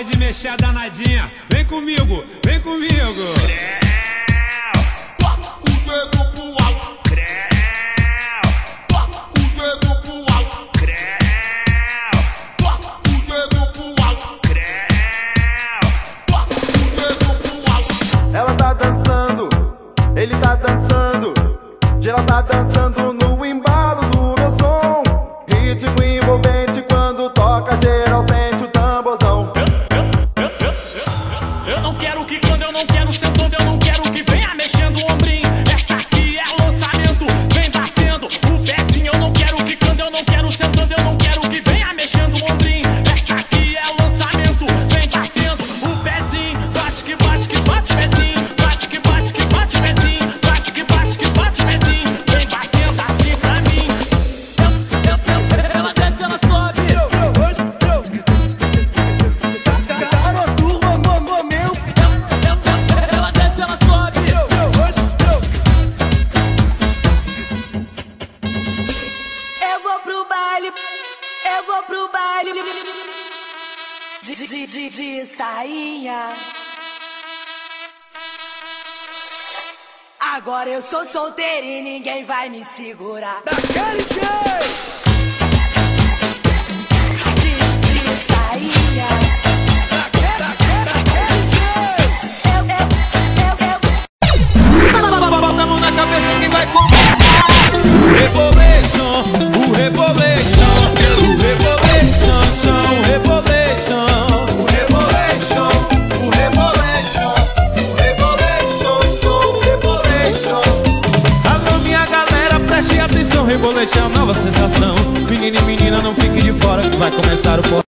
hora de mexer a danadinha. Vem comigo, vem comigo. O dedo pro alto. O dedo pro alto. O dedo pro alto. O dedo pro alto. Ela tá dançando, ele tá dançando, geral tá dançando no embalo do meu som. Ritmo envolvente quando toca, geral sente o tamborzão. Eu não quero que quando eu não quero sentando, eu não quero que venha mexendo o ombrinho. Essa aqui é lançamento, vem batendo o pezinho. Eu não quero que quando eu não quero sentando, eu não quero que venha mexendo o ombrinho. Essa aqui é lançamento, vem batendo o pezinho. Bate que bate que bate pezinho, bate que bate que bate pezinho, bate que bate que bate pezinho. Vem batendo assim pra mim. Ela desce, ela sobe. Ela desce, ela sobe. Eu vou pro baile, eu vou pro baile de sainha. Agora eu sou solteira e ninguém vai me segurar. Daquele jeito! De sainha. Daquele jeito. Bota a mão na cabeça que vai começar. Rebolation, o Rebolation, o Rebolation, o Rebolation, o Rebolation, o Rebolation, o Rebolation, o Rebolation. Alô minha galera, preste atenção, Rebolation é a nova sensação. Menino e menina, não fique de fora que vai começar o